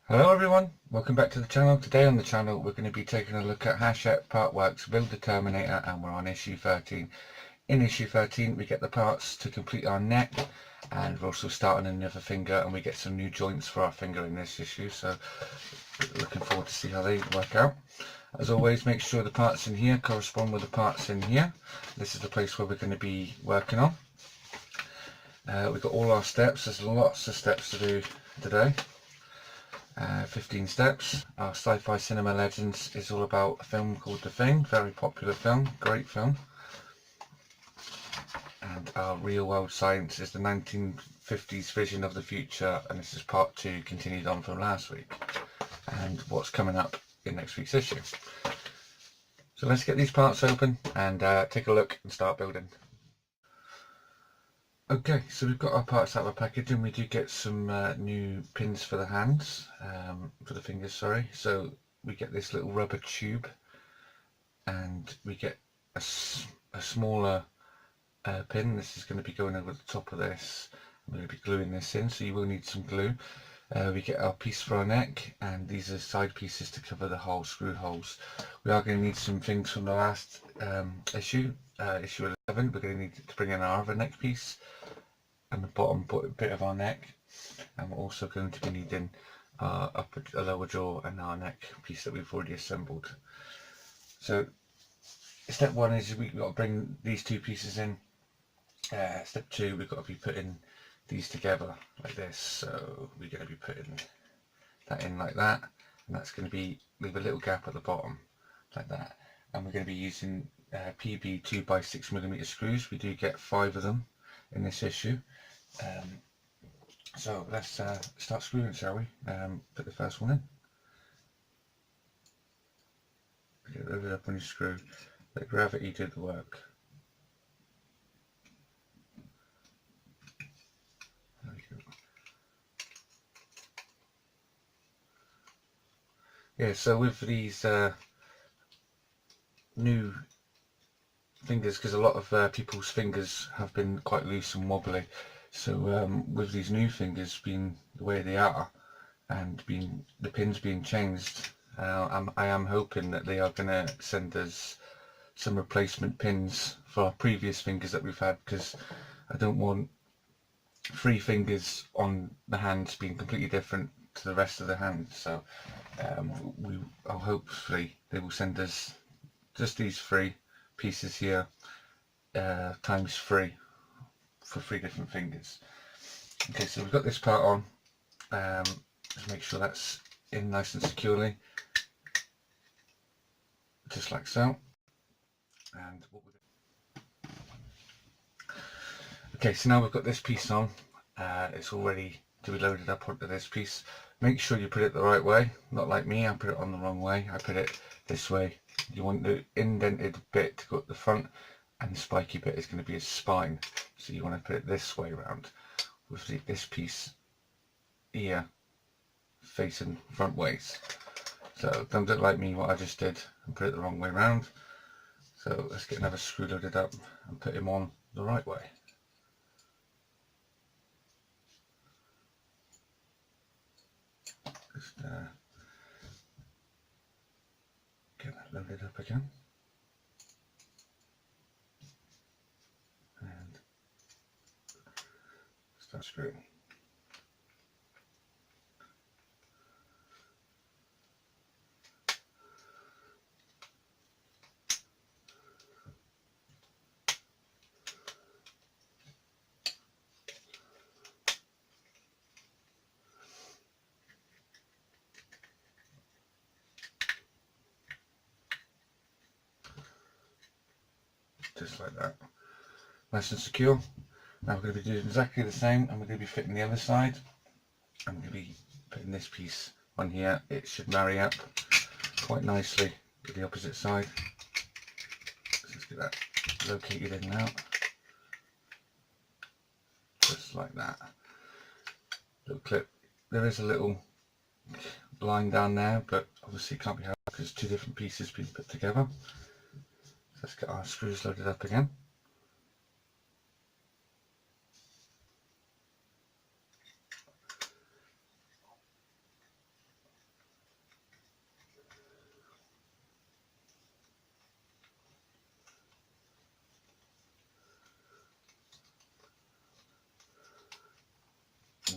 Hello everyone, welcome back to the channel. Today on the channel we're going to be taking a look at Hachette Partworks Build the Terminator, and we're on issue 13. In issue 13 we get the parts to complete our neck, and we're also starting another finger, and we get some new joints for our finger in this issue, so looking forward to see how they work out. As always, make sure the parts in here correspond with the parts in here. This is the place where we're going to be working on. We've got all our steps. There's lots of steps to do today. 15 steps. Our sci-fi cinema legends is all about a film called The Thing, very popular film, great film. And our real world science is the 1950s vision of the future, and this is part 2, continued on from last week, and what's coming up in next week's issue. So let's get these parts open and take a look and start building. Okay, so we've got our parts out of our package, and we do get some new pins for the hands, for the fingers, sorry. So we get this little rubber tube, and we get a smaller pin. This is going to be going over the top of this. I'm going to be gluing this in, so you will need some glue. We get our piece for our neck, and these are side pieces to cover the whole screw holes. We are going to need some things from the last issue, issue 11. We're going to need to bring in our other neck piece and the bottom bit of our neck, and we're also going to be needing our lower jaw and our neck piece that we've already assembled. So step 1 is we've got to bring these two pieces in. Step 2, we've got to be putting these together like this. So we're going to be putting that in like that, and that's going to be leave a little gap at the bottom like that. And we're going to be using PB 2x6mm screws. We do get 5 of them in this issue. So let's start screwing, shall we? Put the first one in. Get it up on your screw. Let gravity do the work. There we go. Yeah, so with these new fingers, because a lot of people's fingers have been quite loose and wobbly, so with these new fingers being the way they are and the pins being changed, I am hoping that they are going to send us some replacement pins for our previous fingers that we've had, because I don't want 3 fingers on the hands being completely different to the rest of the hand. So hopefully they will send us just these 3 pieces here times 3 for 3 different fingers. Okay, so we've got this part on. Just make sure that's in nice and securely, just like so. And okay, so now we've got this piece on. It's all ready to be loaded up onto this piece. Make sure you put it the right way, not like me. I put it on the wrong way. I put it this way. You want the indented bit to go at the front, and the spiky bit is going to be a spine, so you want to put it this way around, with this piece here facing front ways. So don't look like me what I just did and put it the wrong way around. So let's get another screw loaded up and put him on the right way. Just get that loaded up again. And start screwing. Just like that, nice and secure. Now we're going to be doing exactly the same, and we're going to be fitting the other side. I'm going to be putting this piece on here. It should marry up quite nicely with the opposite side. So let's get that located in and out, just like that. Little clip. There is a little line down there, but obviously it can't be helped because 2 different pieces being put together. So let's get our screws loaded up again.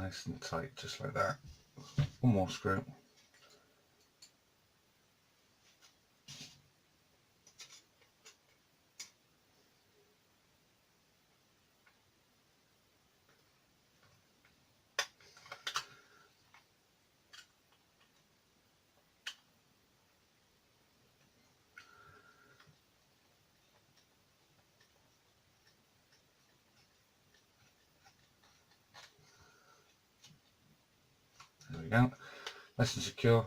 nice and tight, just like that. One more screw. There we go. Nice and secure.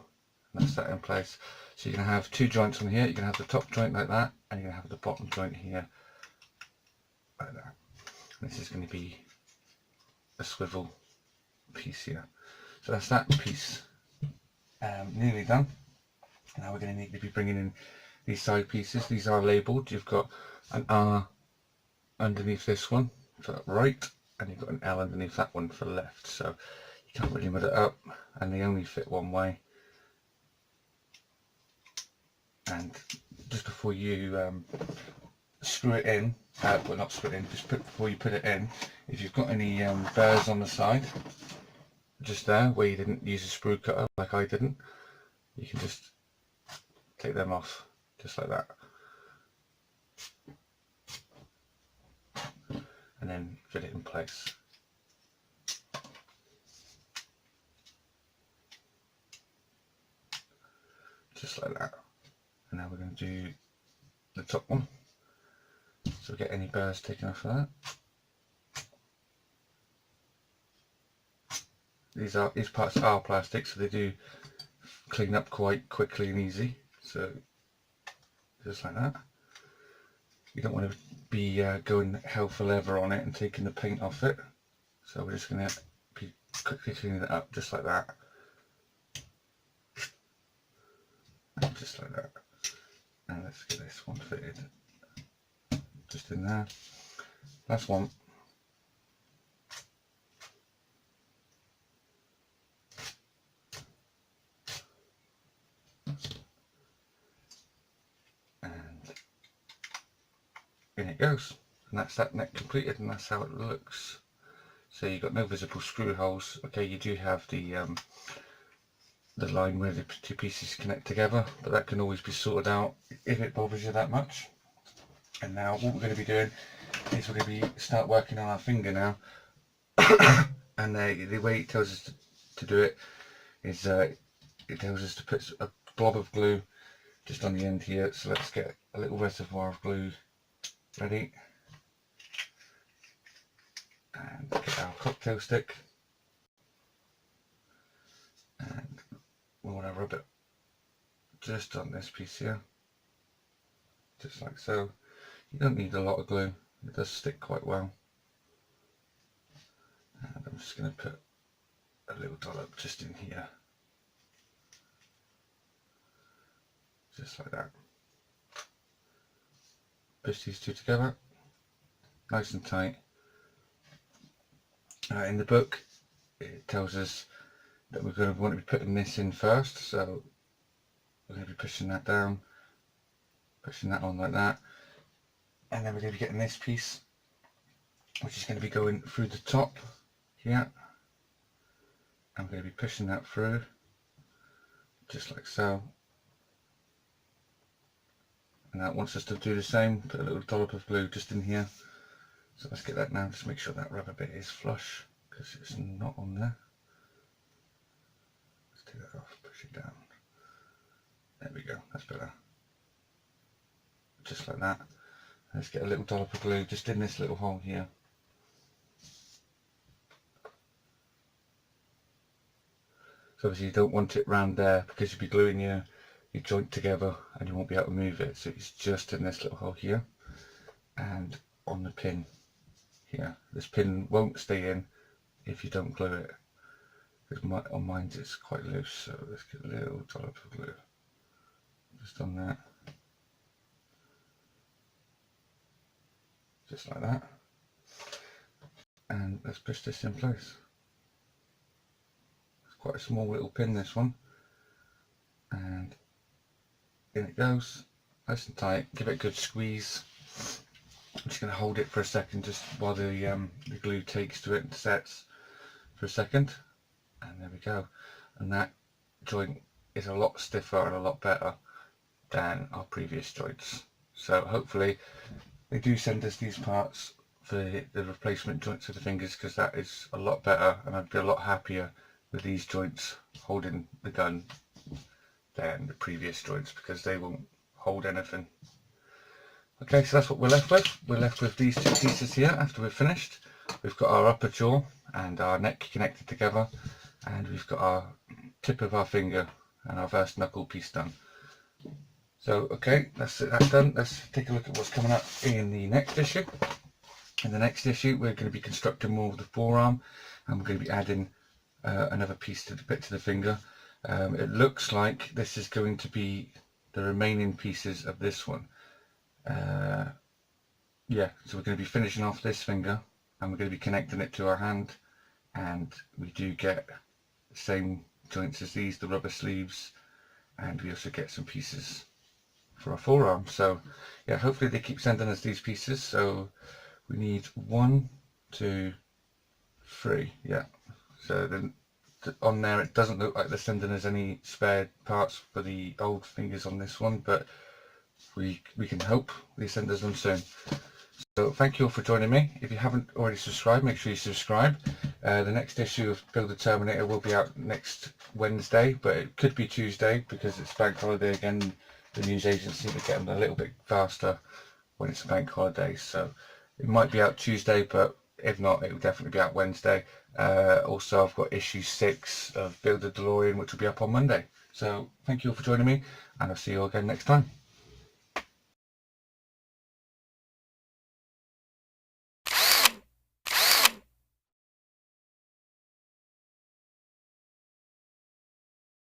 And that's that in place. So you're going to have two joints on here. You're going to have the top joint like that, and you're going to have the bottom joint here like that. And this is going to be a swivel piece here. So that's that piece nearly done. Now we're going to need to be bringing in these side pieces. These are labelled. You've got an R underneath this one for right, and you've got an L underneath that one for left. So you can't really mud it up, and they only fit one way. And just before you screw it in, well, not screw it in, just before you put it in, if you've got any burrs on the side, just there where you didn't use a sprue cutter like I didn't, you can just take them off just like that, and then fit it in place. Just like that. And now we're going to do the top one, so we get any burrs taken off of that. These parts are plastic, so they do clean up quite quickly and easy. So just like that. You don't want to be going hell for leather on it and taking the paint off it. So we're just going to be quickly cleaning it up just like that. And just like that. And let's get this one fitted just in there. Last one. And in it goes. And that's that neck completed, and that's how it looks. So you've got no visible screw holes. Okay, you do have the line where the two pieces connect together, but that can always be sorted out if it bothers you that much. And now what we're going to be doing is we're going to start working on our finger now. And the way it tells us to do it is it tells us to put a blob of glue just on the end here. So let's get a little reservoir of glue ready, and get our cocktail stick, and we want to rub it just on this piece here, just like so. You don't need a lot of glue, it does stick quite well. And I'm just going to put a little dollop just in here, just like that. Push these two together, nice and tight. In the book it tells us that we're going to want to be putting this in first, so we're going to be pushing that down, pushing that on like that, and then we're going to be getting this piece, which is going to be going through the top here. I'm going to be pushing that through just like so, and that wants us to do the same, put a little dollop of glue just in here. So let's get that now, just make sure that rubber bit is flush, because it's not on there. Let's take that off, push it down. There we go, that's better. Just like that. Let's get a little dollop of glue just in this little hole here. So obviously you don't want it round there, because you'll be gluing your joint together and you won't be able to move it. So it's just in this little hole here, and on the pin here. This pin won't stay in if you don't glue it, because on mine it's quite loose. So let's get a little dollop of glue just on that, just like that, and let's push this in place. It's quite a small little pin, this one, and in it goes, nice and tight. Give it a good squeeze. I'm just going to hold it for a second just while the glue takes to it and sets. for a second, and there we go. And that joint is a lot stiffer and a lot better than our previous joints. So hopefully they do send us these parts for the replacement joints of the fingers, because that is a lot better, and I'd be a lot happier with these joints holding the gun than the previous joints, because they won't hold anything. Okay, so that's what we're left with. We're left with these two pieces here after we've finished. We've got our upper jaw and our neck connected together, and we've got our tip of our finger and our first knuckle piece done. So okay, that's done. Let's take a look at what's coming up in the next issue. In the next issue, we're going to be constructing more of the forearm, and we're going to be adding another piece to the finger. It looks like this is going to be the remaining pieces of this one. Yeah, so we're going to be finishing off this finger, and we're going to be connecting it to our hand, and we do get the same joints as these, the rubber sleeves, and we also get some pieces for our forearm. So yeah, hopefully they keep sending us these pieces. So we need 1, 2, 3. Yeah, so then on there it doesn't look like they're sending us any spare parts for the old fingers on this one, but we can hope they send us them soon. So thank you all for joining me. If you haven't already subscribed, make sure you subscribe. The next issue of Build the Terminator will be out next Wednesday, but it could be Tuesday because it's bank holiday again. The news agency are getting a little bit faster when it's a bank holiday, so it might be out Tuesday, but if not, it will definitely be out Wednesday. Also, I've got issue 6 of Build the DeLorean, which will be up on Monday. So thank you all for joining me, and I'll see you all again next time.